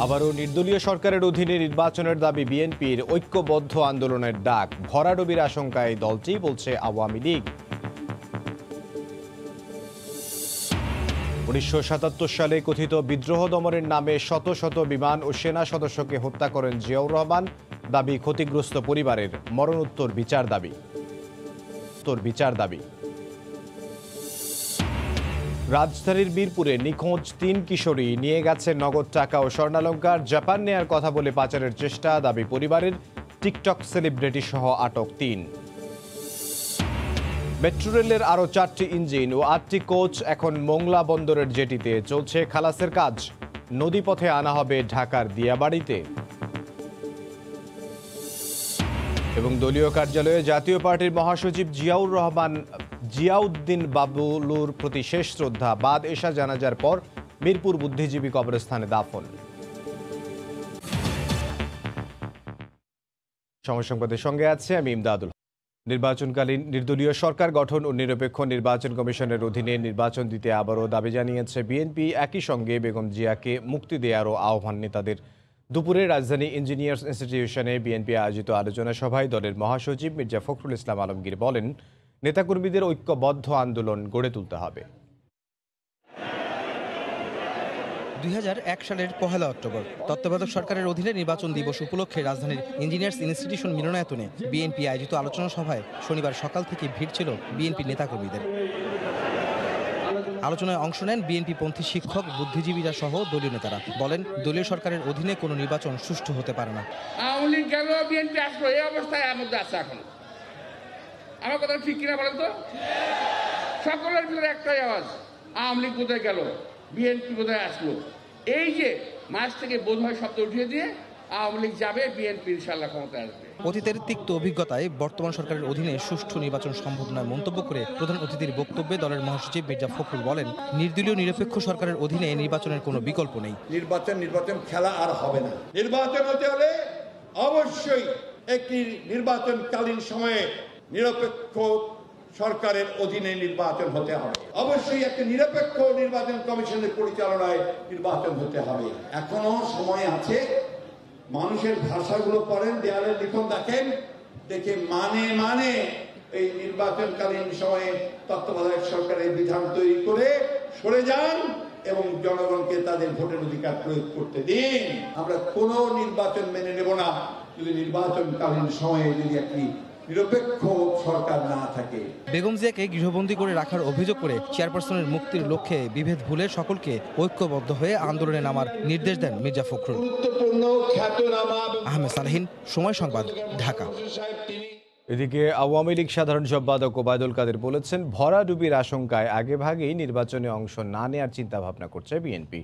আবারও নির্দলীয় সরকারের অধীনে নির্বাচনের দাবি বিএনপির ঐক্যবদ্ধ আন্দোলনের ডাক। ভরাডুবির আশঙ্কায় দলটি, বলছে আওয়ামী লীগ। 1977 সালে কথিত বিদ্রোহ দমনের নামে শত শত বিমান ও সেনা সদস্যকে হত্যা করেন জিয়াউর রহমান। দাবি ক্ষতিগ্রস্ত পরিবারের মরণোত্তর বিচার দাবি। রাজধানীর মিরপুরে নিখোঁজ 3 কিশোরী, নিয়ে গেছে নগদ টাকা ও স্বর্ণালংকার। জাপান নেয়ার কথা বলে পাচারের চেষ্টা, দাবি পরিবারের। টিকটক সেলিব্রিটি সহ আটক 3। মেট্রো রেলের আরও 4টি ইঞ্জিন ও 8টি কোচ এখন মোংলা বন্দরের জেটিতে। চলছে খালাসের কাজ। নদীপথে আনা হবে ঢাকার দিয়াবাড়িতে। এবং দলীয় কার্যালয়ে জাতীয় পার্টির মহাসচিব জিয়াউদ্দিন বাবুলুর প্রতি শেষ শ্রদ্ধা। বাদ এশা জানাজার পর মিরপুর বুদ্ধিজীবী কবরস্থানে দাফন। সময় সংবাদের সঙ্গে আছে আমি ইমদাদুল। নির্বাচনকালীন নির্দলীয় সরকার গঠন ও নিরপেক্ষ নির্বাচন কমিশনের অধীনে নির্বাচন দিতে আবারও দাবি জানিয়েছে বিএনপি। একই সঙ্গে বেগম জিয়াকে মুক্তি দেওয়ারও আহ্বান নেতাদের। দুপুরে রাজধানী ইঞ্জিনিয়ার্স ইনস্টিটিউশনে বিএনপি আয়োজিত আলোচনা সভায় দলের মহাসচিব মির্জা ফখরুল ইসলাম আলমগীর বলেন, নেতাকর্মীদের ঐক্যবদ্ধ আন্দোলন গড়ে তুলতে হবে। 2001 সালের 1 অক্টোবর তত্ত্বাবধায়ক সরকারের অধীনে নির্বাচন দিবস উপলক্ষে রাজধানীর ইঞ্জিনিয়ার্স ইনস্টিটিউশন মিলনায়তনে বিএনপি আয়োজিত আলোচনা সভায় শনিবার সকাল থেকে ভিড় ছিল বিএনপি নেতাকর্মীদের। আলোচনায় অংশ নেন বিএনপি পন্থী শিক্ষক, বুদ্ধিজীবীরা সহ দলীয় নেতারা। বলেন, দলীয় সরকারের অধীনে কোনো নির্বাচন সুষ্ঠু হতে পারে না। আওয়ামী লীগ গেল, বিএনপি আসলো, এই অবস্থায় এর মধ্যে আছে এখন। আমার কথা ঠিক কিনা বলেন তো? সকলের ভিতরে একটাই আওয়াজ, আওয়ামী লীগ বোধহয় গেল, বিএনপি বোধহয় আসলো। এই যে মাঝ থেকে বোধহয় শব্দ উঠিয়ে দিয়ে আওয়ামী লীগ যাবে, বিএনপি ইনশাআল্লাহ ক্ষমতায় আসবে। অতীতের তিক্ত অভিজ্ঞতায় বর্তমান সরকারের অধীনে সুষ্ঠু নির্বাচন সম্ভব নয় মন্তব্য করে প্রধান অতিথির বক্তব্যে দলের মহাসচিব মির্জা ফখরুল বলেন, নির্দলীয় নিরপেক্ষ সরকারের অধীনে নির্বাচনের কোনো বিকল্প নেই। নির্বাচন খেলা আর হবে না। নির্বাচন হতে হলে অবশ্যই একটি নির্বাচনকালীন সময়ে নিরপেক্ষ সরকারের অধীনে নির্বাচন হতে হবে। অবশ্যই একটি নিরপেক্ষ নির্বাচন কমিশনের পরিচালনায় নির্বাচন হতে হবে। এখনো সময় আছে। মানুষের ভাষাগুলো পড়েন, দেয়ালের লিখন দেখেন, দেখে মানে এই নির্বাচনকালীন সময়ে তত্ত্বাবধায়ক সরকারের বিধান তৈরি করে সরে যান এবং জনগণকে তাদের ভোটের অধিকার প্রয়োগ করতে দিন। আমরা কোনো নির্বাচন মেনে নেব না যদি নির্বাচনকালীন সময়ে যদি একটি নিরপেক্ষ সরকার না থাকে। বেগম জিয়াকে গৃহবন্দী করে রাখার অভিযোগ করে চেয়ারপারসনের মুক্তির লক্ষ্যে বিভেদ ভুলে সকলকে ঐক্যবদ্ধ হয়ে আন্দোলনে নামার নির্দেশ দেন মির্জা ফখরুল। আহমেদ সালেহীন, সময় সংবাদ, ঢাকা। এদিকে আওয়ামী লীগ সাধারণ সম্পাদক ওবায়দুল কাদের বলেছেন, ভরাডুবির আশঙ্কায় আগেভাগেই নির্বাচনে অংশ না নেওয়ার চিন্তা ভাবনা করছে বিএনপি।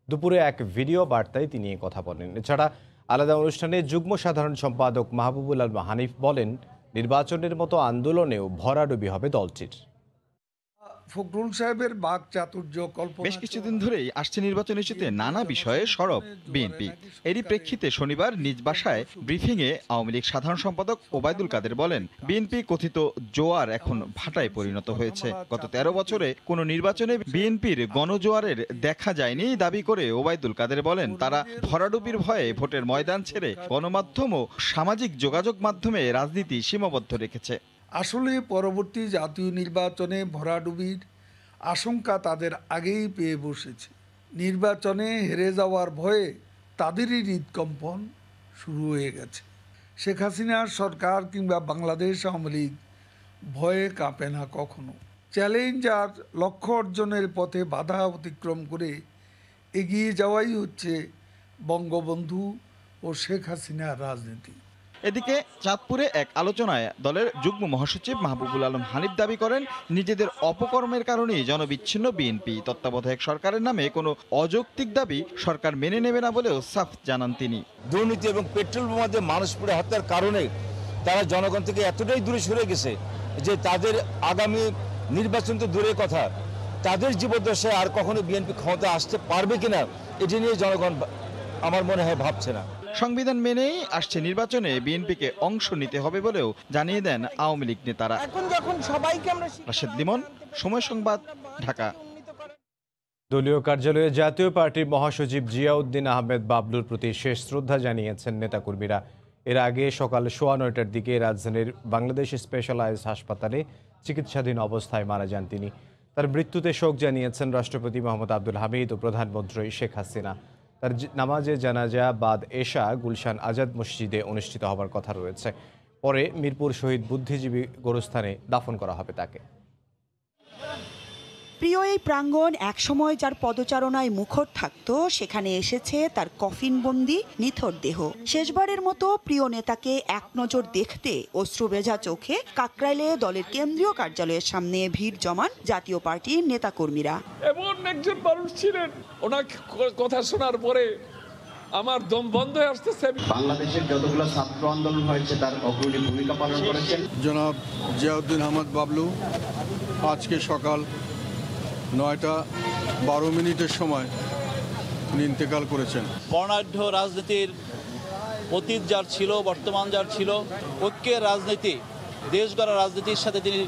দুপুরে এক ভিডিও বার্তায় তিনি কথা বলেন। এছাড়া আলাদা অনুষ্ঠানে যুগ্ম সাধারণ সম্পাদক মাহবুবুল আলম হানিফ বলেন, নির্বাচনের মতো আন্দোলনেও ভরাডুবি হবে দলটির। ফখরুল সাহেবের বাক চাতুর্য বেশ কিছুদিন ধরেই আসছে নির্বাচন ইস্যুতে নানা বিষয়ে সরব বিএনপি। এরই প্রেক্ষিতে শনিবার নিজ বাসায় ব্রিফিংয়ে আওয়ামী লীগ সাধারণ সম্পাদক ওবায়দুল কাদের বলেন, বিএনপি কথিত জোয়ার এখন ভাটায় পরিণত হয়েছে। গত 13 বছরে কোনো নির্বাচনে বিএনপির গণজোয়ারের দেখা যায়নি দাবি করে ওবায়দুল কাদের বলেন, তারা ভরাডুবির ভয়ে ভোটের ময়দান ছেড়ে গণমাধ্যম ও সামাজিক যোগাযোগ মাধ্যমে রাজনীতি সীমাবদ্ধ রেখেছে। আসলে পরবর্তী জাতীয় নির্বাচনে ভরাডুবির আশঙ্কা তাদের আগেই পেয়ে বসেছে। নির্বাচনে হেরে যাওয়ার ভয়ে তাদেরই হৃদকম্পন শুরু হয়ে গেছে। শেখ হাসিনার সরকার কিংবা বাংলাদেশ আওয়ামী লীগ ভয়ে কাঁপে না কখনো। চ্যালেঞ্জ আর লক্ষ্য অর্জনের পথে বাধা অতিক্রম করে এগিয়ে যাওয়াই হচ্ছে বঙ্গবন্ধু ও শেখ হাসিনার রাজনীতি। এদিকে চাঁদপুরে এক আলোচনায় দলের যুগ্ম মহাসচিব মাহবুবুল আলম হানিফ দাবি করেন, নিজেদের অপকর্মের কারণেই জনবিচ্ছিন্ন বিএনপি। তত্ত্বাবধায়ক সরকারের নামে কোনো অযৌক্তিক দাবি সরকার মেনে নেবে না বলেও সাফ জানান তিনি। দুর্নীতি এবং পেট্রোল বোমাতে মানুষ পুড়ে হত্যার কারণে তারা জনগণ থেকে এতটাই দূরে সরে গেছে যে তাদের আগামী নির্বাচন তো দূরের কথা, তাদের জীবদ্দশায় আর কখনো বিএনপি ক্ষমতা আসতে পারবে কিনা এটি নিয়ে জনগণ আমার মনে হয় ভাবছে না। সংবিধান মেনেই আসছে নির্বাচনে বিএনপিকে অংশ নিতে হবে বলেও জানিয়ে দেন আওয়ামী লীগ নেতারা। রাশেদ লিমন, সময় সংবাদ, ঢাকা। দলীয় কার্যালয়ে জাতীয় পার্টির মহাসচিব জিয়াউদ্দিন আহমেদ বাবলুর প্রতি শেষ শ্রদ্ধা জানিয়েছেন নেতাকর্মীরা। এর আগে সকাল 9:15টার দিকে রাজধানীর বাংলাদেশ স্পেশালাইজড হাসপাতালে চিকিৎসাধীন অবস্থায় মারা যান তিনি। তার মৃত্যুতে শোক জানিয়েছেন রাষ্ট্রপতি মোহাম্মদ আব্দুল হামিদ ও প্রধানমন্ত্রী শেখ হাসিনা। তার নামাজে জানাজা বাদ এশা গুলশান আজাদ মসজিদে অনুষ্ঠিত হবার কথা রয়েছে। পরে মিরপুর শহীদ বুদ্ধিজীবী গোরস্থানে দাফন করা হবে তাকে। প্রিয় এই প্রাঙ্গণ একসময় যার পদচারণায় মুখর থাকত, সেখানে এসেছে তার কফিনবন্দি নিথর দেহ। শেষবারের মতো প্রিয় নেতাকে এক নজর দেখতে অশ্রুভেজা চোখে কাকরাইলে দলের কেন্দ্রীয় কার্যালয়ের সামনে ভিড় জমান জাতীয় পার্টির নেতাকর্মীরা। এমন একজন মানুষ ছিলেন, ওনার কথা শোনার পরে আমার দম বন্ধ হয়ে আসতেছে। বাংলাদেশের যতগুলো ছাত্র আন্দোলন হয়েছে তার অগ্রণী ভূমিকা পালন করেছেন জনাব জিয়াউদ্দিন আহমেদ বাবলু আজকে সকাল 9:12 সময় উনি ইন্তেকাল করেছেন। বর্ণাঢ্য রাজনীতির অতীত যার ছিল, বর্তমান যার ছিল, ঐক্যের রাজনীতি, দেশ গড়া রাজনীতির সাথে তিনি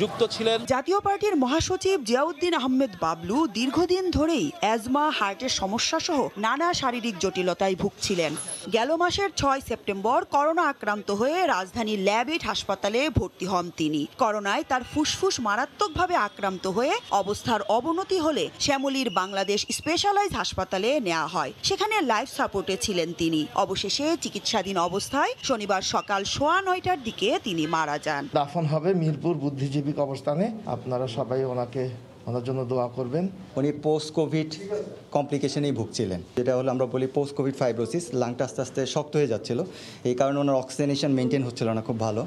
যুক্ত ছিলেন। জাতীয় পার্টির মহাসচিব জিয়াউদ্দিন আহমেদ বাবলু দীর্ঘদিন ধরেই অ্যাজমা, হার্টের সমস্যা সহ নানা শারীরিক জটিলতায় ভুগছিলেন। গেল মাসের 6 সেপ্টেম্বর করোনা আক্রান্ত হয়ে রাজধানীর ল্যাবেট হাসপাতালে ভর্তি হন তিনি। করোনায় তার ফুসফুস মারাত্মকভাবে আক্রান্ত হয়ে অবস্থার অবনতি হলে শ্যামলীর বাংলাদেশ স্পেশালাইজড হাসপাতালে নেওয়া হয়। সেখানে লাইফ সাপোর্টে ছিলেন তিনি। অবশেষে চিকিৎসাধীন অবস্থায় শনিবার সকাল 9:15টার দিকে তিনি মারা যান। দাফন হবে মিরপুর বুদ্ধিজীবী কবরস্থানে। আপনারা সবাই ওনার জন্য দোয়া করবেন। উনি পোস্ট কোভিড কমপ্লিকেশনেই ভুগছিলেন, যেটা হলো আমরা বলি পোস্ট কোভিড ফাইব্রোসিস। লাংটা আস্তে আস্তে শক্ত হয়ে যাচ্ছিল, এই কারণে ওনার অক্সিজেনেশন মেনটেন হচ্ছিল না খুব ভালো।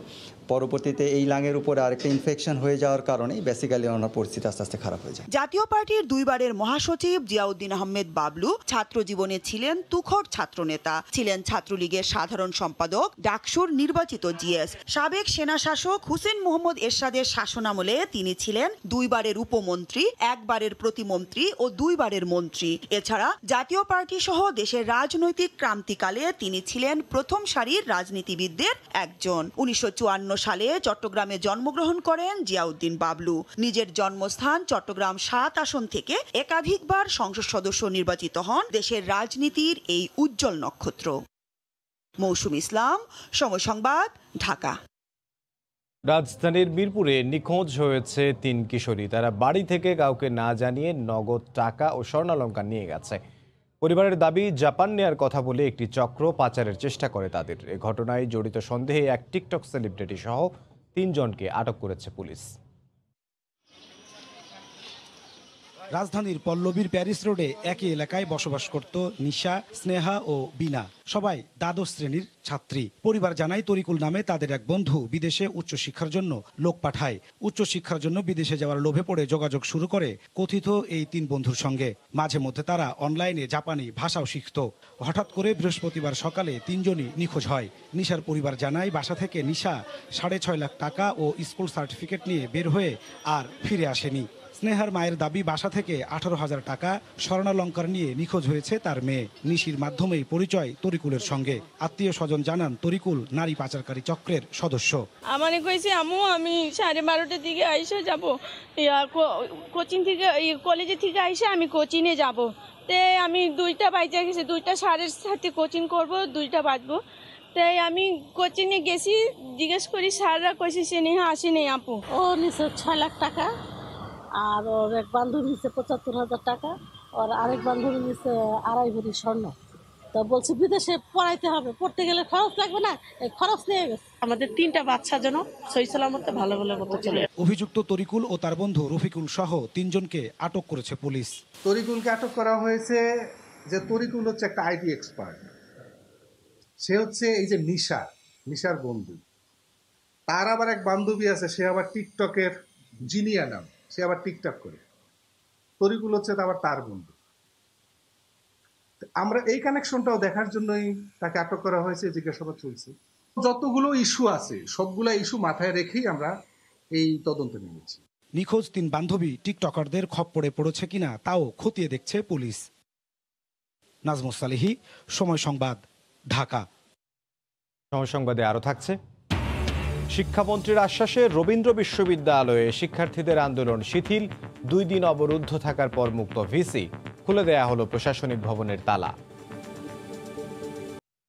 পরবর্তীতে এই লাংয়ের উপরে আরেকটা ইনফেকশন হয়ে যাওয়ার কারণে বেসিক্যালি ওনার পরিস্থিতি আস্তে আস্তে খারাপ হয়ে যায়। জাতীয় পার্টির 2 বারের মহাসচিব জিয়াউদ্দিন আহমেদ বাবলু ছাত্র জীবনে ছিলেন তুখোর ছাত্রনেতা, ছিলেন ছাত্রলীগের সাধারণ সম্পাদক, ডাকসুর নির্বাচিত জিএস। সাবেক সেনা শাসক হুসেন মোহাম্মদ এরশাদের শাসনামলে তিনি ছিলেন 2 বারের উপমন্ত্রী, 1 বারের প্রতিমন্ত্রী ও 2 বারের মন্ত্রী। এছাড়া জাতীয় পার্টি সহ দেশের রাজনৈতিক ক্রান্তিকালে তিনি ছিলেন প্রথম সারির রাজনীতিবিদদের একজন। 1954 সালে চট্টগ্রামে জন্মগ্রহণ করেন জিয়াউদ্দিন বাবলু। নিজের জন্মস্থান চট্টগ্রাম 7 আসন থেকে একাধিকবার সংসদ সদস্য নির্বাচিত হন দেশের রাজনীতির এই উজ্জ্বল নক্ষত্র। মৌসুম ইসলাম, সময় সংবাদ, ঢাকা। রাজধানীর মিরপুরে নিখোঁজ হয়েছে 3 কিশোরী। তারা বাড়ি থেকে কাউকে না জানিয়ে নগদ টাকা ও স্বর্ণালংকার নিয়ে গেছে। পরিবারের দাবি, জাপান নেয়ার কথা বলে একটি চক্র পাচারের চেষ্টা করে তাদের। এ ঘটনায় জড়িত সন্দেহে এক টিকটক সেলিব্রিটি সহ 3 জনকে আটক করেছে পুলিশ। রাজধানীর পল্লবীর প্যারিস রোডে একই এলাকায় বসবাস করত নিশা, স্নেহা ও বিনা। সবাই দ্বাদশ শ্রেণীর ছাত্রী। পরিবার জানায় তরিকুল নামে তাদের এক বন্ধু বিদেশে উচ্চশিক্ষার জন্য লোক পাঠায়। উচ্চশিক্ষার জন্য বিদেশে যাওয়ার লোভে পড়ে যোগাযোগ শুরু করে কথিত এই 3 বন্ধুর সঙ্গে। মাঝে মধ্যে তারা অনলাইনে জাপানি ভাষাও শিখত। হঠাৎ করে বৃহস্পতিবার সকালে 3 জনই নিখোঁজ হয়। নিশার পরিবার জানায় বাসা থেকে নিশা 6.5 লাখ টাকা ও স্কুল সার্টিফিকেট নিয়ে বের হয়ে আর ফিরে আসেনি। স্নেহার মায়ের দাবি, বাসা থেকে 18,000 টাকা স্বর্ণালংকার নিয়ে নিখোঁজ হয়েছে তার মেয়ে। নিশির মাধ্যমেই পরিচয় তরিকুলের সঙ্গে। আত্মীয় স্বজন জানান তরিকুল নারী পাচারকারী চক্রের সদস্য। আমারে কইছে আম্মু আমি 12:30টার দিকে আইসা যাব, কোচিং থেকে কলেজে থেকে আইসা আমি কোচিংয়ে যাব। তে আমি 2টা বাজে গেছে, 2টা 7:30 কোচিং করব, 2টা বাজবো। তাই আমি কোচিংয়ে গেছি, জিজ্ঞেস করি স্যাররা কইছে সে নেহা আসেনি আপু। ও নিচে 6 লাখ টাকা, আর ওর এক বান্ধবী নিচ্ছে 75,000 টাকা, আর আরেক বান্ধবী নিচ্ছে 2.5 ভরি স্বর্ণ। তো বলছে বিদেশে পড়াইতে হবে, পড়তে গেলে খরচ লাগবে না, এই খরচ নিয়ে গেছে। আমাদের 3টা বাচ্চা যেন সহি সালামতে ভালো মতো চলে। অভিযুক্ত তরিকুল ও তার বন্ধু রফিকুল সহ 3 জনকে আটক করেছে পুলিশ। তরিকুলকে আটক করা হয়েছে যে তরিকুল হচ্ছে একটা আইটি এক্সপার্ট। সে হচ্ছে এই যে নিশার বন্ধু। তার আবার এক বান্ধবী আছে, সে আবার টিকটকের জিনিয়া নাম, সে আবার টিকটক করে। তরিকুল হচ্ছে আবার তার বন্ধু। আমরা এই কানেকশনটাও দেখার জন্যই তাকে আটক করা হয়েছে, জিজ্ঞাসাবাদ চলছে। যতগুলো ইস্যু আছে সবগুলো ইস্যু মাথায় রেখেই আমরা এই তদন্তে নেমেছি। নিখোঁজ 3 বান্ধবী টিকটকারদের খপ্পরে পড়েছে কিনা তাও খতিয়ে দেখছে পুলিশ। নাজমুস সালিহি, সময় সংবাদ, ঢাকা। সময় সংবাদে আরও থাকছে, শিক্ষামন্ত্রীর আশ্বাসে রবীন্দ্র বিশ্ববিদ্যালয়ে শিক্ষার্থীদের আন্দোলন শিথিল, 2 দিন অবরুদ্ধ থাকার পর মুক্ত ভিসি, খুলে দেয়া হলো প্রশাসনিক ভবনের তালা।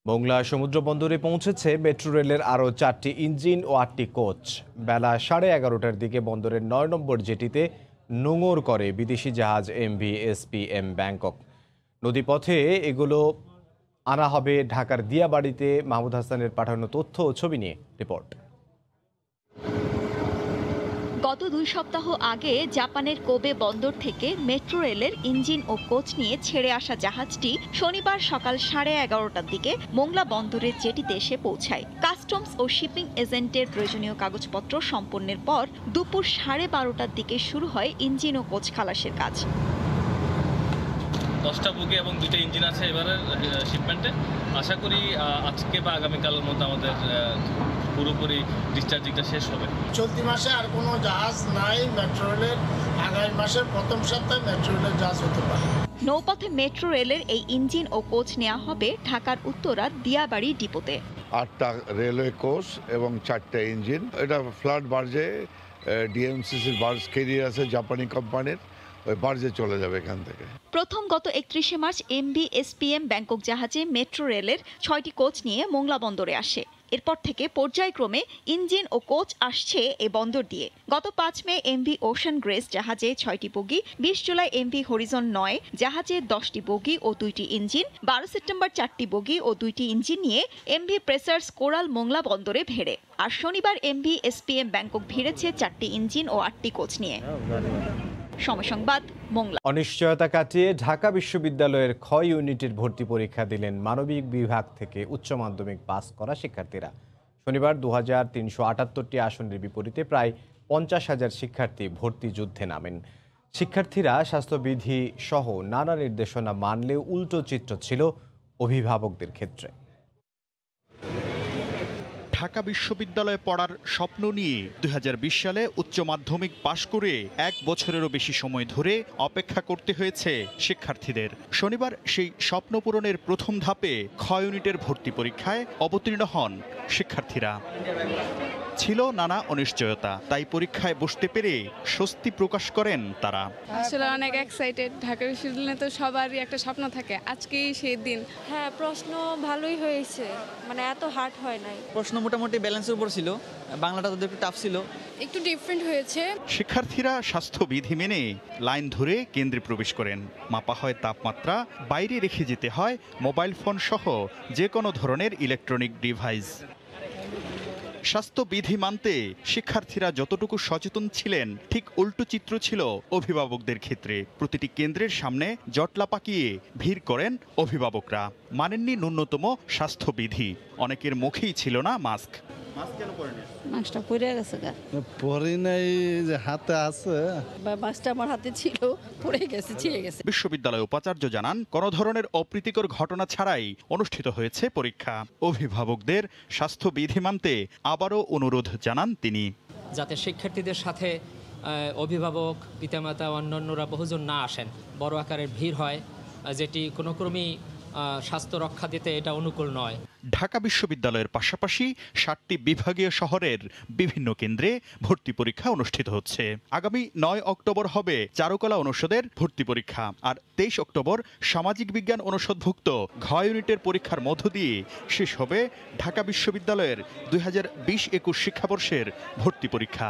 মোংলা সমুদ্র বন্দরে পৌঁছেছে মেট্রো রেলের আরও 4টি ইঞ্জিন ও 8টি কোচ। বেলা 11:30টার দিকে বন্দরের 9 নম্বর জেটিতে নোঙর করে বিদেশি জাহাজ এমভি এসপিএম ব্যাংকক। নদীপথে এগুলো আনা হবে ঢাকার দিয়াবাড়িতে। মাহমুদ হাসানের পাঠানো তথ্য ও ছবি নিয়ে রিপোর্ট। গত 2 সপ্তাহ আগে জাপানের কোবে বন্দর থেকে মেট্রো রেলের ইঞ্জিন ও কোচ নিয়ে ছেড়ে আসা জাহাজটি শনিবার সকাল 11:30টার দিকে মোংলা বন্দরের জেটিতে এসে পৌঁছায়। কাস্টমস ও শিপিং এজেন্টের প্রয়োজনীয় কাগজপত্র সম্পন্নের পর দুপুর 12:30টার দিকে শুরু হয় ইঞ্জিন ও কোচ খালাসের কাজ। 10টা বগি এবং 2টা ইঞ্জিন আছে এবারের শিপমেন্টে। আশা করি আজকে বা আগামীকালের মধ্যে আমাদের পুরোপুরি ডিসচার্জিংটা শেষ হবে। চলতি মাসে আর কোনো জাহাজ নাই মেট্রো রেলের, আগামী মাসের প্রথম সপ্তাহে মেট্রো রেলের জাহাজ হতে পারে। নৌপথে মেট্রো রেলের এই ইঞ্জিন ও কোচ নেওয়া হবে ঢাকার উত্তরার দিয়াবাড়ি ডিপোতে। 8টা রেলওয়ে কোচ এবং 4টা ইঞ্জিন। এটা ফ্লাড বার্জে ডিএমসিসির বার্জ ক্যারিয়ার আছে জাপানি কোম্পানির, ওই বার্জে চলে যাবে এখান থেকে। প্রথম গত 31শে মার্চ এমভি এসপিএম ব্যাংকক জাহাজে মেট্রো রেলের 6টি কোচ নিয়ে মোংলা বন্দরে আসে। এরপর থেকে পর্যায়ক্রমে ইঞ্জিন ও কোচ আসছে এ বন্দর দিয়ে। গত 5 মে এমভি ওশান গ্রেস জাহাজে 6টি বগি, 20 জুলাই এমভি হরিজন 9 জাহাজে 10টি বগি ও 2টি ইঞ্জিন, 12 সেপ্টেম্বর 4টি বগি ও 2টি ইঞ্জিন নিয়ে এমভি প্রেসার্স কোরাল মোংলা বন্দরে ভিড়ে। আর শনিবার এমভি এসপিএম ব্যাংকক ভিড়েছে 4টি ইঞ্জিন ও 8টি কোচ নিয়ে। সময় সংবাদ, মোংলা। অনিশ্চয়তা কাটিয়ে ঢাকা বিশ্ববিদ্যালয়ের খ ইউনিটের ভর্তি পরীক্ষা দিলেন মানবিক বিভাগ থেকে উচ্চ মাধ্যমিক পাস করা শিক্ষার্থীরা। শনিবার 2378টি আসনের বিপরীতে প্রায় 50,000 শিক্ষার্থী ভর্তি যুদ্ধে নামেন। শিক্ষার্থীরা স্বাস্থ্যবিধি সহ নানা নির্দেশনা মানলেও উল্টো চিত্র ছিল অভিভাবকদের ক্ষেত্রে। ঢাকা বিশ্ববিদ্যালয়ে পড়ার স্বপ্ন নিয়ে 2020 সালে উচ্চ মাধ্যমিক পাশ করে 1 বছরেরও বেশি সময় ধরে অপেক্ষা করতে হয়েছে শিক্ষার্থীদের। শনিবার সেই স্বপ্ন পূরণের প্রথম ধাপে খ ইউনিটের ভর্তি পরীক্ষায় অবতীর্ণ হন শিক্ষার্থীরা। ছিল নানা অনিশ্চয়তা, তাই পরীক্ষায় বসতে পেরে স্বস্তি প্রকাশ করেন তারা। আসলে অনেক এক্সাইটেড। ঢাকা বিশ্ববিদ্যালয়ে তো সবারই একটা স্বপ্ন থাকে, আজকেই সেই দিন। হ্যাঁ, প্রশ্ন ভালোই হয়েছে, মানে এত হার্ড হয় নাই। প্রশ্ন মোটামুটি ব্যালেন্সের উপর ছিল, বাংলাটা তো একটু টাফ ছিল, একটু ডিফারেন্ট হয়েছে। শিক্ষার্থীরা স্বাস্থ্যবিধি মেনে লাইন ধরে কেন্দ্রে প্রবেশ করেন। মাপা হয় তাপমাত্রা, বাইরে রেখে যেতে হয় মোবাইল ফোন সহ যে কোনো ধরনের ইলেকট্রনিক ডিভাইস। স্বাস্থ্যবিধি মানতে শিক্ষার্থীরা যতটুকু সচেতন ছিলেন, ঠিক উল্টো চিত্র ছিল অভিভাবকদের ক্ষেত্রে। প্রতিটি কেন্দ্রের সামনে জটলা পাকিয়ে ভিড় করেন অভিভাবকরা। মানেননি ন্যূনতম স্বাস্থ্যবিধি। অনেকের মুখেই ছিল না মাস্ক। মাস্কটা পরে গেছে, পরে নাই, যে হাতে আছে, মাস্কটা আমার হাতে ছিল, পড়ে গেছে, ছিঁড়ে গেছে। বিশ্ববিদ্যালয় উপাচার্য জানান, কোনো ধরনের অপ্রীতিকর ঘটনা ছাড়াই অনুষ্ঠিত হয়েছে পরীক্ষা। অভিভাবকদের স্বাস্থ্যবিধি মানতে আবারও অনুরোধ জানান তিনি, যাতে শিক্ষার্থীদের সাথে অভিভাবক, পিতামাতা, অন্যান্যরা বহুজন না আসেন, বড় আকারের ভিড় হয়, যেটি কোনো ক্রমেই স্বাস্থ্য রক্ষা দিতে এটা অনুকূল নয়। ঢাকা বিশ্ববিদ্যালয়ের পাশাপাশি 7টি বিভাগীয় শহরের বিভিন্ন কেন্দ্রে ভর্তি পরীক্ষা অনুষ্ঠিত হচ্ছে। আগামী 9 অক্টোবর হবে চারুকলা অনুষদের ভর্তি পরীক্ষা, আর 23 অক্টোবর সামাজিক বিজ্ঞান অনুষদভুক্ত ঘ ইউনিটের পরীক্ষার মধ্য দিয়ে শেষ হবে ঢাকা বিশ্ববিদ্যালয়ের 2020-21 শিক্ষাবর্ষের ভর্তি পরীক্ষা।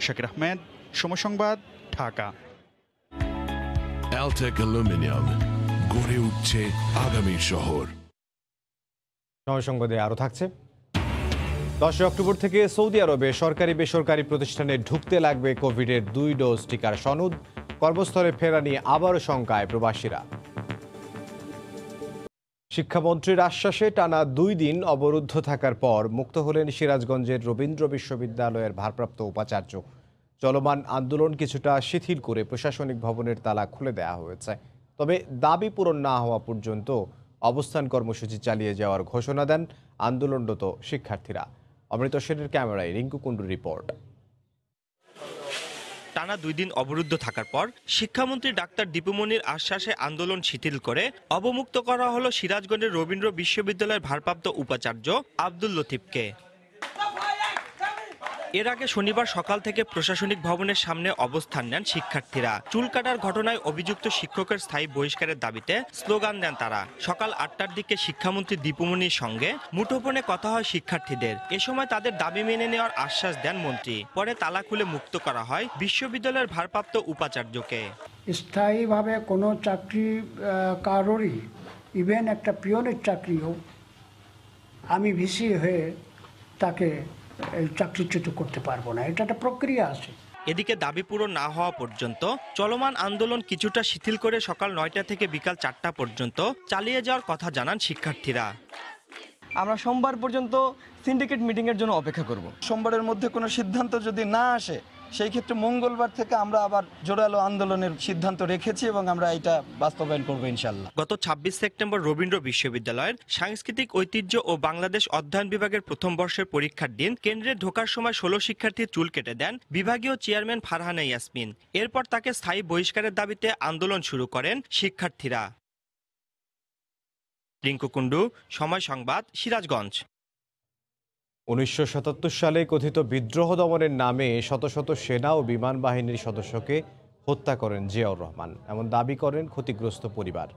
শাকির আহমেদ, সময় সংবাদ, ঢাকা। অ্যালটেক অ্যালুমিনিয়াম, গড়ে উঠছে আগামী শহর। সময় সংবাদে আরও থাকছে। 10 অক্টোবর থেকে সৌদি আরবে সরকারি বেসরকারি প্রতিষ্ঠানে ঢুকতে লাগবে কোভিডের 2 ডোজ টিকার সনদ। কর্মস্থলে ফেরা নিয়ে আবারও শঙ্কায় প্রবাসীরা। শিক্ষামন্ত্রীর আশ্বাসে টানা 2 দিন অবরুদ্ধ থাকার পর মুক্ত হলেন সিরাজগঞ্জের রবীন্দ্র বিশ্ববিদ্যালয়ের ভারপ্রাপ্ত উপাচার্য। চলমান আন্দোলন কিছুটা শিথিল করে প্রশাসনিক ভবনের তালা খুলে দেওয়া হয়েছে। তবে দাবি পূরণ না হওয়া পর্যন্ত অবস্থান কর্মসূচি চালিয়ে যাওয়ার ঘোষণা দেন আন্দোলনরত শিক্ষার্থীরা। অমৃত সেনের ক্যামেরায় রিঙ্কু কুণ্ডুর রিপোর্ট। টানা 2 দিন অবরুদ্ধ থাকার পর শিক্ষামন্ত্রী ডাক্তার দীপুমনির আশ্বাসে আন্দোলন শিথিল করে অবমুক্ত করা হলো সিরাজগঞ্জের রবীন্দ্র বিশ্ববিদ্যালয়ের ভারপ্রাপ্ত উপাচার্য আব্দুল লতিফকে। এর আগে শনিবার সকাল থেকে প্রশাসনিক ভবনের সামনে অবস্থান নেন শিক্ষার্থীরা। চুল কাটার ঘটনায় অভিযুক্ত শিক্ষকের স্থায়ী বহিষ্কারের দাবিতে স্লোগান দেন তারা। সকাল 8টার দিকে শিক্ষামন্ত্রী দীপুমনির সঙ্গে মুঠোফোনে কথা হয় শিক্ষার্থীদের। এ সময় তাদের দাবি মেনে নেওয়ার আশ্বাস দেন মন্ত্রী। পরে তালা খুলে মুক্ত করা হয় বিশ্ববিদ্যালয়ের ভারপ্রাপ্ত উপাচার্যকে। স্থায়ীভাবে কোনো চাকরি কারোরই, ইভেন একটা পিওনের চাকরিও আমি ভিসি হয়ে তাকে চাকরিচ্যুত করতে পারবো না। এটা একটা প্রক্রিয়া আছে। এদিকে দাবি পূরণ না হওয়া পর্যন্ত চলমান আন্দোলন কিছুটা শিথিল করে সকাল 9টা থেকে বিকাল 4টা পর্যন্ত চালিয়ে যাওয়ার কথা জানান শিক্ষার্থীরা। আমরা সোমবার পর্যন্ত সিন্ডিকেট মিটিংয়ের জন্য অপেক্ষা করব। সোমবারের মধ্যে কোনো সিদ্ধান্ত যদি না আসে, সেই ক্ষেত্রে মঙ্গলবার থেকে আমরা আবার জোরালো আন্দোলনের সিদ্ধান্ত রেখেছি এবং আমরা এটা বাস্তবায়ন করব ইনশাল্লাহ। গত 26 সেপ্টেম্বর রবীন্দ্র বিশ্ববিদ্যালয়ের সাংস্কৃতিক ঐতিহ্য ও বাংলাদেশ অধ্যয়ন বিভাগের প্রথম বর্ষের পরীক্ষার দিন কেন্দ্রে ঢোকার সময় 16 শিক্ষার্থীর চুল কেটে দেন বিভাগীয় চেয়ারম্যান ফারহানা ইয়াসমিন। এরপর তাকে স্থায়ী বহিষ্কারের দাবিতে আন্দোলন শুরু করেন শিক্ষার্থীরা। রিঙ্কু কুন্ডু, সময় সংবাদ, সিরাজগঞ্জ। 1977 সালে কথিত বিদ্রোহ দমনের নামে শত শত সেনা ও বিমান বাহিনীর সদস্যকে হত্যা করেন জিয়াউর রহমান, এমন দাবি করেন ক্ষতিগ্রস্ত পরিবার।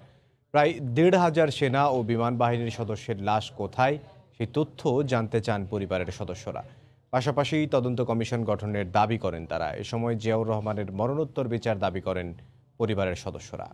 প্রায় 1,500 সেনা ও বিমান বাহিনীর সদস্যের লাশ কোথায়, সেই তথ্য জানতে চান পরিবারের সদস্যরা। পাশাপাশি তদন্ত কমিশন গঠনের দাবি করেন তারা। এ সময় জিয়াউর রহমানের মরণোত্তর বিচার দাবি করেন পরিবারের সদস্যরা।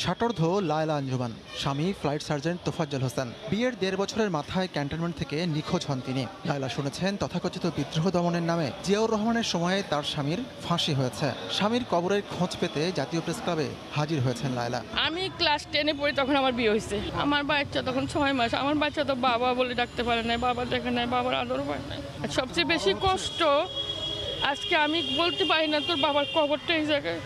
ষাটোর্ধ লায়লা আঞ্জুমান, স্বামী ফ্লাইট সার্জেন্ট তোফাজ্জল হোসেন। বিয়ের 1.5 বছরের মাথায় ক্যান্টনমেন্ট থেকে নিখোঁজ হন তিনি। লায়লা শুনেছেন তথাকথিত বিদ্রোহ দমনের নামে জিয়াউর রহমানের সময়ে তার স্বামীর ফাঁসি হয়েছে। স্বামীর কবরের খোঁজ পেতে জাতীয় প্রেস ক্লাবে হাজির হয়েছেন লায়লা। আমি ক্লাস 10-এ পড়ি, তখন আমার বিয়ে হয়েছে। আমার বাচ্চা তখন 6 মাস। আমার বাচ্চা তো বাবা বলে ডাকতে পারে না, বাবা দেখে নাই, বাবার আদর পায় না। সবচেয়ে বেশি কষ্ট আজকে আমি বলতে পারি না তোর বাবার কবরটা এই জায়গায়।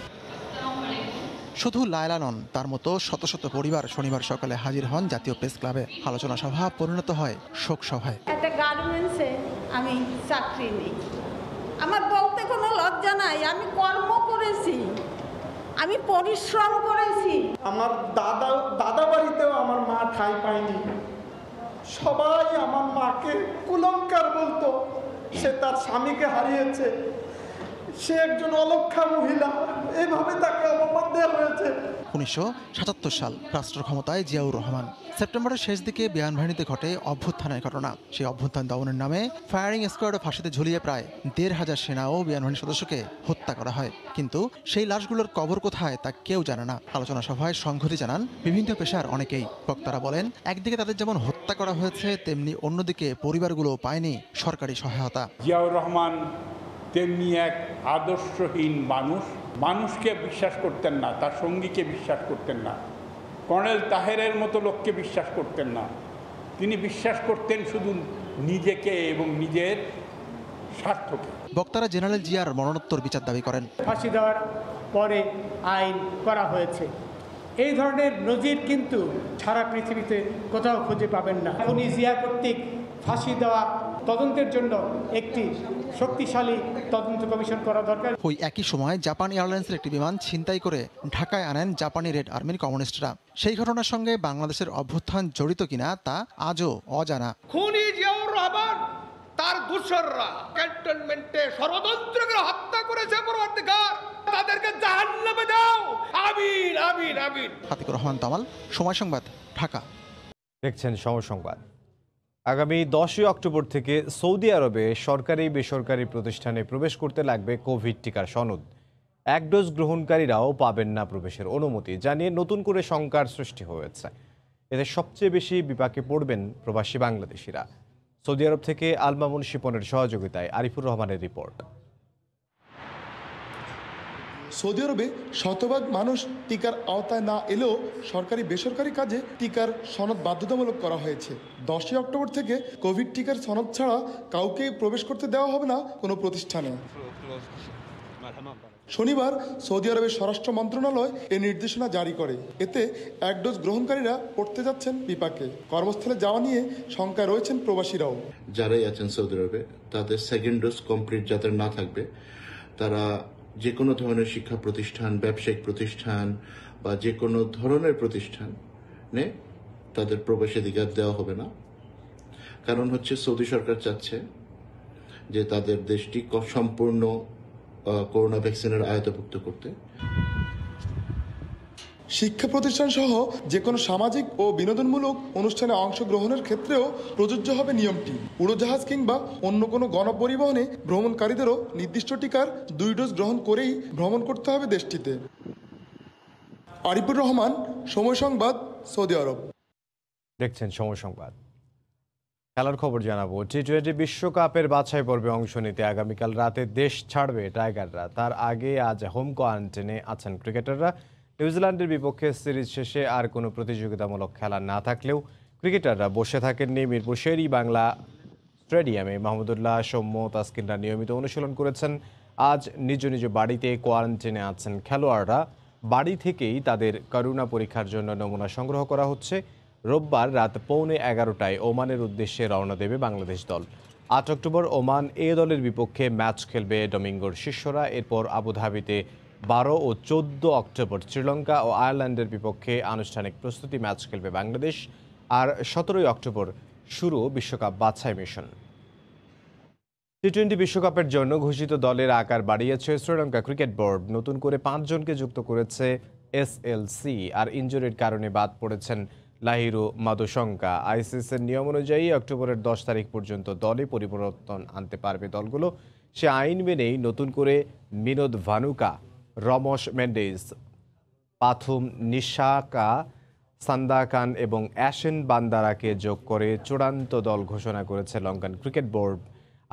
শুধু লায়লা নন, তার মতো শত শত পরিবার শনিবার সকালে হাজির হন জাতীয় প্রেস ক্লাবে। আলোচনা সভা পরিণত হয় শোক সভায়। একটা গার্মেন্টসে আমি চাকরি নেই, আমার বলতে কোনো লজ্জা নাই। আমি কর্ম করেছি, আমি পরিশ্রম করেছি। আমার দাদা বাড়িতেও আমার মা ঠাঁই পায়নি। সবাই আমার মাকে কুলঙ্কার বলতো। সে তার স্বামীকে হারিয়েছে, সে একজন অলক্ষা মহিলা, এভাবে তাকে অপমান দেওয়া হয়েছে। 1977 সাল, রাষ্ট্র ক্ষমতায় জিয়াউর রহমান। সেপ্টেম্বরের শেষ দিকে বিমানবাহিনীতে ঘটে অভ্যুত্থানের ঘটনা। সেই অভ্যুত্থান দমনের নামে ফায়ারিং স্কোয়াডে ফাঁসিতে ঝুলিয়ে প্রায় 1,500 সেনা ও বিমানবাহিনীর সদস্যকে হত্যা করা হয়। কিন্তু সেই লাশগুলোর কবর কোথায় তা কেউ জানে না। আলোচনা সভায় সংহতি জানান বিভিন্ন পেশার অনেকেই। বক্তারা বলেন, একদিকে তাদের যেমন হত্যা করা হয়েছে, তেমনি অন্যদিকে পরিবারগুলো পায়নি সরকারি সহায়তা। জিয়াউর রহমান তেমনি এক আদর্শহীন মানুষ। মানুষকে বিশ্বাস করতেন না, তার সঙ্গীকে বিশ্বাস করতেন না, কর্নেল তাহেরের মতো লোককে বিশ্বাস করতেন না। তিনি বিশ্বাস করতেন শুধু নিজেকে এবং নিজের স্বার্থকে। বক্তারা জেনারেল জিয়ার মরণোত্তর বিচার দাবি করেন। ফাঁসি দেওয়ার পরে আইন করা হয়েছে, এই ধরনের নজির কিন্তু সারা পৃথিবীতে কোথাও খুঁজে পাবেন না। খুনি জিয়া কর্তৃক ফাঁসি দেওয়া তদন্তের জন্য একটি শক্তিশালী তদন্ত কমিশন করা দরকার। ওই একই সময় জাপান এয়ারলাইন্সের একটি বিমান ছিনতাই করে ঢাকায় আনেন জাপানি রেড আর্মির কমিউনিস্টরা। সেই ঘটনার সঙ্গে বাংলাদেশের অভ্যুত্থান জড়িত কিনা তা আজও অজানা। খুনি জিয়াউর রহমান, তার দূষররা ক্যান্টনমেন্টে ষড়যন্ত্র করে হত্যা করেছে। পরবর্তীকার তাদেরকে জাহান্নামে দাও। আমিন আমিন আমিন। আতিকুর রহমান তামাল, সময় সংবাদ, ঢাকা। দেখছেন সময় সংবাদ। আগামী 10 অক্টোবর থেকে সৌদি আরবে সরকারি বেসরকারি প্রতিষ্ঠানে প্রবেশ করতে লাগবে কোভিড টিকার সনদ। 1 ডোজ গ্রহণকারীরাও পাবেন না প্রবেশের অনুমতি জানিয়ে নতুন করে শঙ্কার সৃষ্টি হয়েছে। এতে সবচেয়ে বেশি বিপাকে পড়বেন প্রবাসী বাংলাদেশিরা। সৌদি আরব থেকে আল মামুন শিপনের সহযোগিতায় আরিফুর রহমানের রিপোর্ট। সৌদি আরবে শতভাগ মানুষ টিকার আওতায় না এলেও সরকারি বেসরকারি কাজে টিকার সনদ বাধ্যতামূলক করা হয়েছে। 10 অক্টোবর থেকে কোভিড টিকার সনদ ছাড়া কাউকে প্রবেশ করতে দেওয়া হবে না কোনো প্রতিষ্ঠানে। শনিবার সৌদি আরবের স্বরাষ্ট্র মন্ত্রণালয় এ নির্দেশনা জারি করে। এতে 1 ডোজ গ্রহণকারীরা পড়তে যাচ্ছেন বিপাকে। কর্মস্থলে যাওয়া নিয়ে শঙ্কায় রয়েছেন প্রবাসীরাও। যারাই আছেন সৌদি আরবে, তাদের 2nd ডোজ কমপ্লিট যাদের না থাকবে, তারা যে কোনো ধরনের শিক্ষা প্রতিষ্ঠান, ব্যবসায়িক প্রতিষ্ঠান বা যে কোনো ধরনের প্রতিষ্ঠানে তাদের প্রবেশাধিকার দেওয়া হবে না। কারণ হচ্ছে সৌদি সরকার চাচ্ছে যে তাদের দেশটি সম্পূর্ণ করোনা ভ্যাকসিনের আয়ত্তভুক্ত করতে। শিক্ষা প্রতিষ্ঠান সহ যে কোনো সামাজিক ও বিনোদনমূলক অনুষ্ঠানে অংশগ্রহণের ক্ষেত্রেও প্রযোজ্য হবে নিয়মটি। উড়োজাহাজ কিংবা অন্য কোনো গণপরিবহনে ভ্রমণকারীদেরও নির্দিষ্ট টিকার 2 ডোজ গ্রহণ করেই ভ্রমণ করতে হবে দেশটিতে। আরিফুর রহমান, সময় সংবাদ, সৌদি আরব। দেখছেন সময় সংবাদ। খেলার খবর জানাবো। টি-20 বিশ্বকাপের বাছাই পর্বে অংশ নিতে আগামীকাল রাতে দেশ ছাড়বে টাইগাররা। তার আগে আজ হোম কোয়ারেন্টাইনে আছেন ক্রিকেটাররা। নিউজিল্যান্ডের বিপক্ষে সিরিজ শেষে আর কোনো প্রতিযোগিতামূলক খেলা না থাকলেও ক্রিকেটাররা বসে থাকেননি। মিরপুর শের-ই বাংলা স্টেডিয়ামে মাহমুদুল্লাহ, সৌম্য, তাসকিনরা নিয়মিত অনুশীলন করেছেন। আজ নিজ নিজ বাড়িতে কোয়ারেন্টাইনে আছেন খেলোয়াড়রা। বাড়ি থেকেই তাদের করোনা পরীক্ষার জন্য নমুনা সংগ্রহ করা হচ্ছে। রোববার রাত 11:15টায় ওমানের উদ্দেশ্যে রওনা দেবে বাংলাদেশ দল। 8 অক্টোবর ওমান এ দলের বিপক্ষে ম্যাচ খেলবে ডোমিঙ্গোর শিষ্যরা। এরপর আবুধাবিতে 12 ও 14 অক্টোবর শ্রীলঙ্কা ও আয়ারল্যান্ডের বিপক্ষে আনুষ্ঠানিক প্রস্তুতি ম্যাচ খেলবে বাংলাদেশ। আর 17 অক্টোবর শুরু বিশ্বকাপ বাছাই মিশন। টি-20 বিশ্বকাপের জন্য ঘোষিত দলের আকার বাড়িয়েছে শ্রীলঙ্কা ক্রিকেট বোর্ড। নতুন করে 5 জনকে যুক্ত করেছে এসএলসি। আর ইনজুরির কারণে বাদ পড়েছেন লাহিরু মাদুশঙ্কা। আইসিসির নিয়ম অনুযায়ী অক্টোবরের 10 তারিখ পর্যন্ত দলে পরিবর্তন আনতে পারবে দলগুলো। সে আইন মেনেই নতুন করে মিনোদ ভানুকা, রমশ মেন্ডেস, পাথুম নিশাকা, সান্দাকান এবং অ্যাশেন বান্দারাকে যোগ করে চূড়ান্ত দল ঘোষণা করেছে লঙ্কান ক্রিকেট বোর্ড।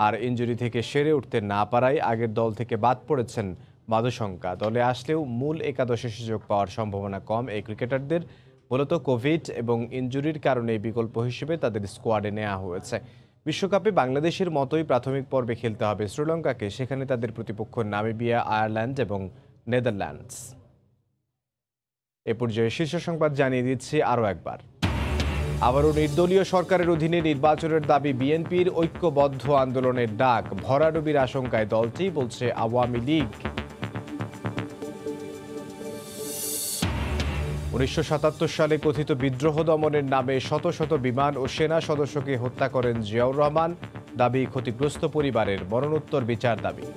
আর ইনজুরি থেকে সেরে উঠতে না পারায় আগের দল থেকে বাদ পড়েছেন মাদুশঙ্কা। দলে আসলেও মূল একাদশে সুযোগ পাওয়ার সম্ভাবনা কম এই ক্রিকেটারদের। মূলত কোভিড এবং ইনজুরির কারণে বিকল্প হিসেবে তাদের স্কোয়াডে নেওয়া হয়েছে। বিশ্বকাপে বাংলাদেশের মতোই প্রাথমিক পর্বে খেলতে হবে শ্রীলঙ্কাকে। সেখানে তাদের প্রতিপক্ষ নামিবিয়া, আয়ারল্যান্ড এবং নেদারল্যান্ডস। এ পর্যায়ে শীর্ষ সংবাদ জানিয়ে দিচ্ছি আরও একবার। আবারও নির্দলীয় সরকারের অধীনে নির্বাচনের দাবি বিএনপির। ঐক্যবদ্ধ আন্দোলনের ডাক। ভরাডুবির আশঙ্কায় দলটি, বলছে আওয়ামী লীগ। 1977 সালে কথিত বিদ্রোহ দমনের নামে শত শত বিমান ও সেনা সদস্যকে হত্যা করেন জিয়াউর রহমান। দাবি ক্ষতিগ্রস্ত পরিবারের মরণোত্তর বিচার দাবি।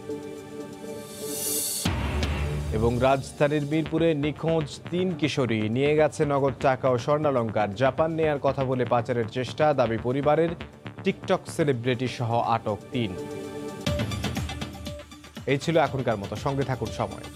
এবং রাজধানীর মিরপুরে নিখোঁজ 3 কিশোরী, নিয়ে গেছে নগদ টাকা ও স্বর্ণালংকার। জাপান নেয়ার কথা বলে পাচারের চেষ্টা, দাবি পরিবারের। টিকটক সেলিব্রিটি সহ আটক 3। এই ছিল এখনকার মতো। সঙ্গে থাকুন সময়।